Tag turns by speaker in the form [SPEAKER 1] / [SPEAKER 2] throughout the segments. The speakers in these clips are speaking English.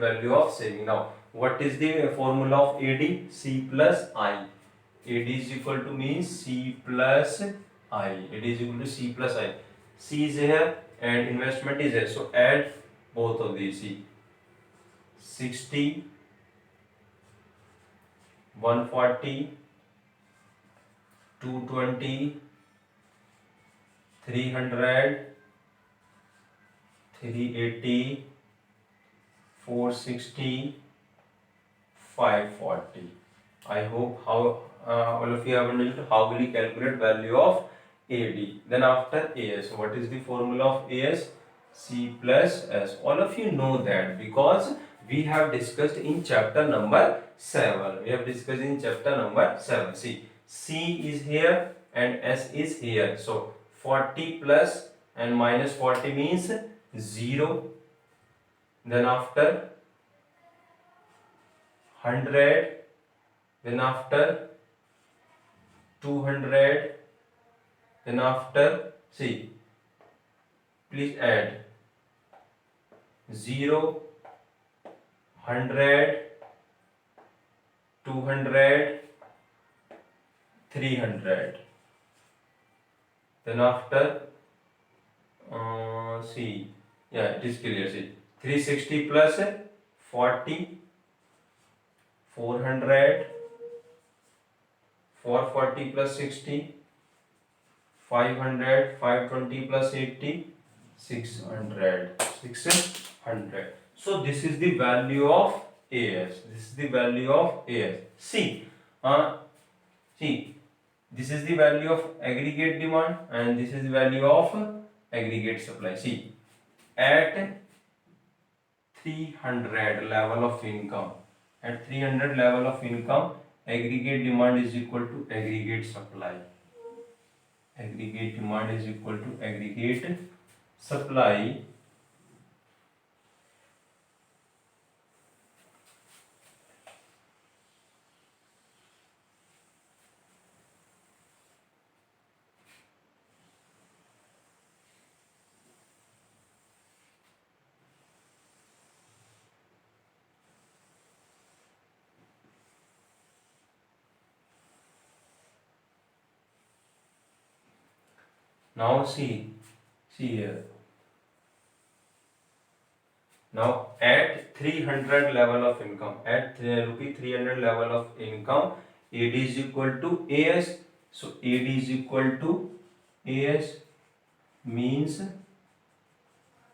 [SPEAKER 1] value of saving. Now, what is the formula of AD? C plus I. AD is equal to means C plus I. AD is equal to C plus I. C is here and investment is here. So add both of these. See, 60, 140, 220, 300, 380, 460, 540. I hope how all of you have understood how will you calculate value of AD. Then after AS, what is the formula of AS? C plus S. All of you know that because we have discussed in chapter number 7. We have discussed in chapter number 7. See, C is here and S is here. So 40 plus and minus 40 means 0. Then after 100, then after 200, then after, see, please add 0, 100, 200, 300. Then after, see, yeah, it is clear. See, 360 plus 40, 400, 440 plus 60, 500, 520 plus 80, 600, 600. So this is the value of AS. This is the value of AS. See, this is the value of aggregate demand and this is the value of aggregate supply. See, at 300 level of income, at 300 level of income, aggregate demand is equal to aggregate supply. Aggregate demand is equal to aggregate supply. Now see here. Now at 300 level of income, at rupee 300 level of income, AD is equal to AS. So AD is equal to AS means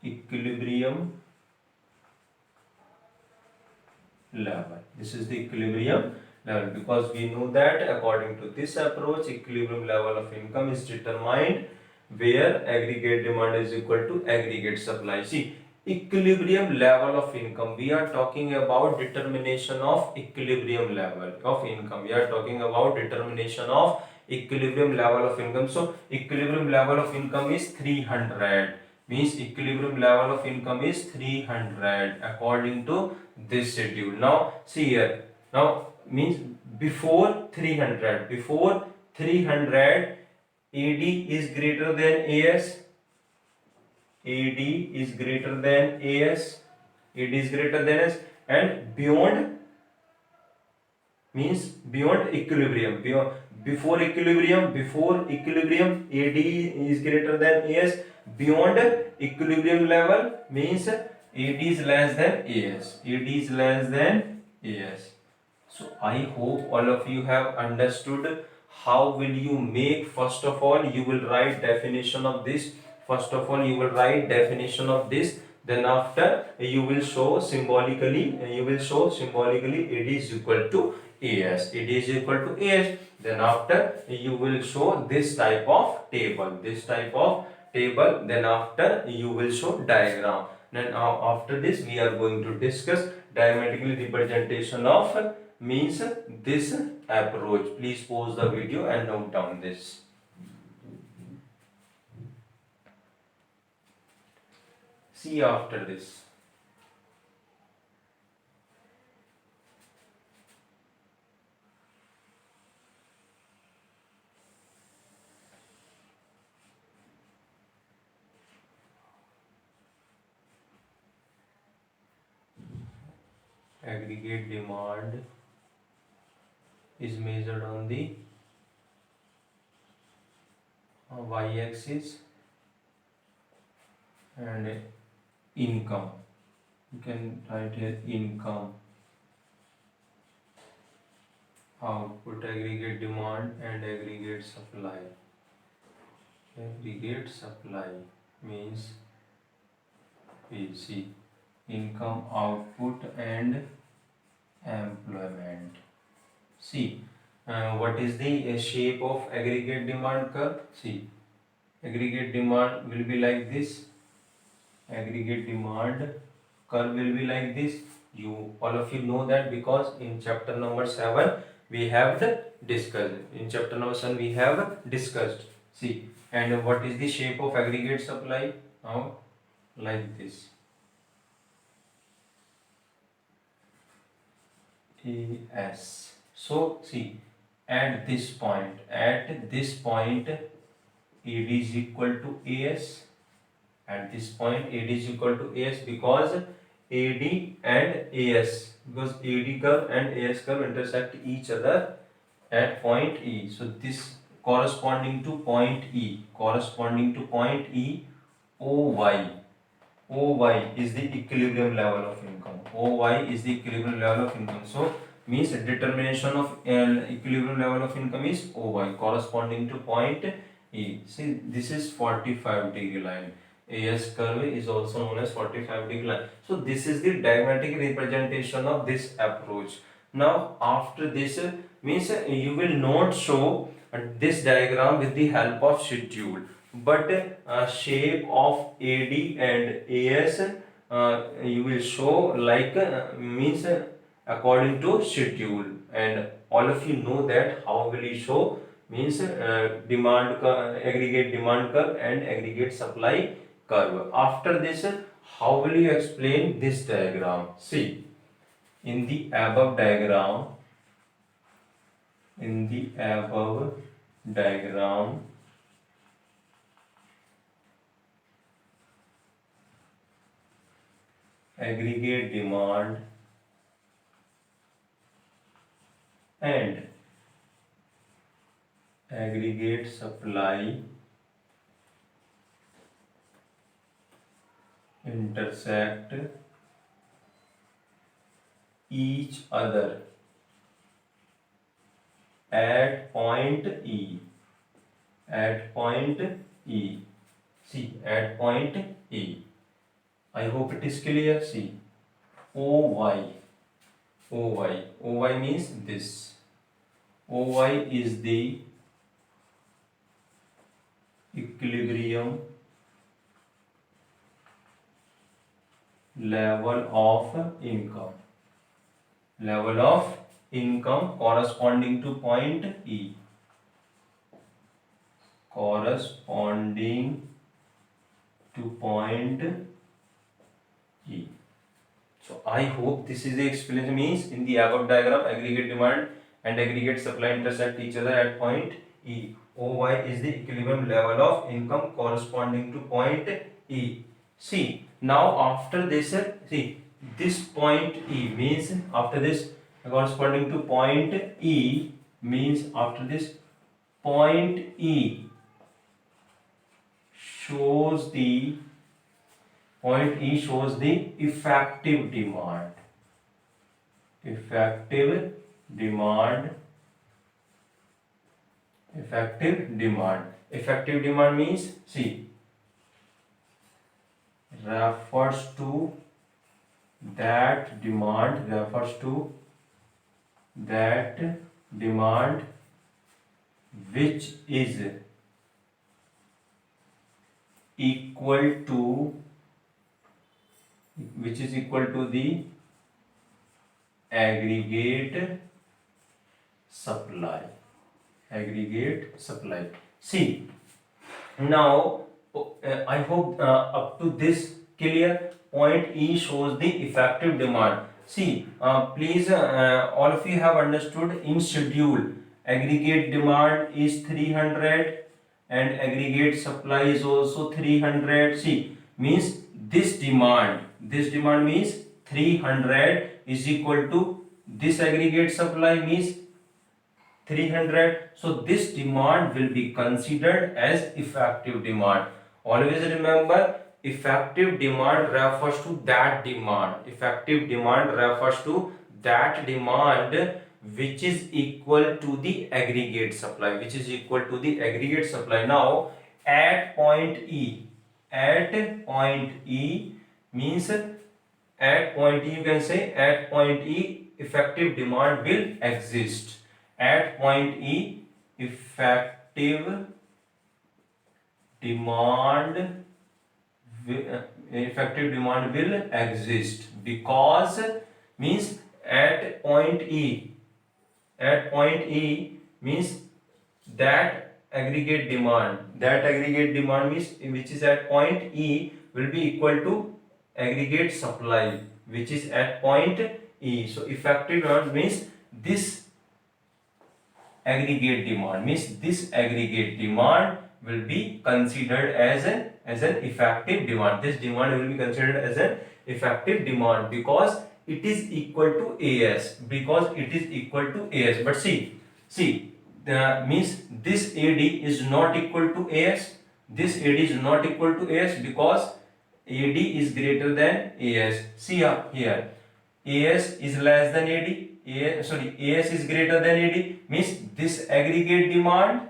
[SPEAKER 1] equilibrium level. This is the equilibrium level because we know that according to this approach, equilibrium level of income is determined where aggregate demand is equal to aggregate supply. See, equilibrium level of income, we are talking about determination of equilibrium level of income. We are talking about determination of equilibrium level of income. So equilibrium level of income is 300, means equilibrium level of income is 300 according to this schedule. Now see here, now means before 300, AD is greater than AS, AD is greater than AS, AD is greater than AS, and beyond means beyond equilibrium, before equilibrium, AD is greater than AS, beyond equilibrium level means AD is less than AS, AD is less than AS. So I hope all of you have understood how will you make. First of all, you will write definition of this. First of all, you will write definition of this. Then after you will show symbolically, AD is equal to AS. AD is equal to AS. Then after you will show this type of table. Then after you will show diagram. Then after this we are going to discuss diametrically representation of means this approach. Please pause the video and note down this. See after this. aggregate demand is measured on the y-axis, and income, you can write here income, output, aggregate demand and aggregate supply. Aggregate supply means we see income, output and employment. See, what is the shape of aggregate demand curve? See, aggregate demand will be like this. Aggregate demand curve will be like this. You all of you know that because in chapter number 7 we have discussed. In chapter number 7 we have discussed. See, and what is the shape of aggregate supply? Now, like this. AS. So see, at this point AD is equal to AS. At this point AD is equal to AS because AD and AS, because AD curve and AS curve intersect each other at point E. So this corresponding to point E, OY is the equilibrium level of income. OY is the equilibrium level of income. So means determination of equilibrium level of income is OY corresponding to point E. See, this is 45-degree line. AS curve is also known as 45-degree line. So this is the diagrammatic representation of this approach. Now after this means you will not show this diagram with the help of schedule, but shape of AD and AS you will show like means according to schedule, and all of you know that how will you show means aggregate demand curve and aggregate supply curve. After this, how will you explain this diagram? See, in the above diagram, aggregate demand and aggregate supply intersect each other at point E. See, at point E. I hope it is clear. See, OY means this. OY is the equilibrium level of income corresponding to point E. So I hope this is the explanation. Means in the above diagram, aggregate demand and aggregate supply intersect each other at point E. OY is the equilibrium level of income corresponding to point E. See, now after this, see, this point E means after this corresponding to point E means after this point E shows the effective demand. Effective demand means, see, refers to that demand which is equal to the aggregate supply. See, now I hope up to this clear. Point E shows the effective demand. See, please all of you have understood in schedule aggregate demand is 300 and aggregate supply is also 300. See, means this demand means 300, is equal to this aggregate supply means 300. So this demand will be considered as effective demand. Always remember, effective demand refers to that demand. Effective demand refers to that demand which is equal to the aggregate supply, which is equal to the aggregate supply. Now at point E, at point E means, at point E you can say, at point E effective demand will exist. At point E effective demand effective demand will exist, because means at point E, at point E means that aggregate demand means which is at point E will be equal to aggregate supply which is at point E. So effective demand means this aggregate demand, means this aggregate demand will be considered as an effective demand. This demand will be considered as an effective demand because it is equal to AS, because it is equal to AS. But see, means this AD is not equal to AS. This AD is not equal to AS because AD is greater than AS. See here, AS is less than AD. AS is greater than AD, means this aggregate demand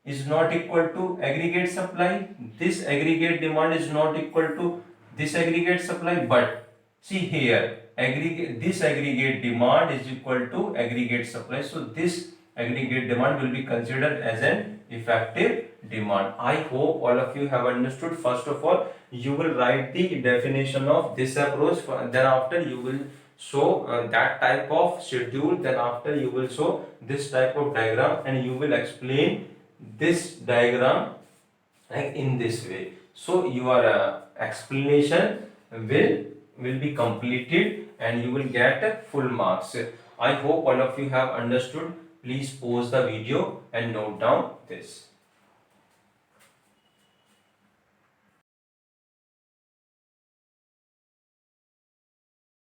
[SPEAKER 1] is not equal to aggregate supply. This aggregate demand is not equal to this aggregate supply. But see here, this aggregate demand is equal to aggregate supply. So this aggregate demand will be considered as an effective demand. I hope all of you have understood. First of all, you will write the definition of this approach. Then after you will show that type of schedule. Then after you will show this type of diagram, and you will explain this diagram like in this way. So your explanation will be completed and you will get full marks. I hope all of you have understood. Please pause the video and note down this.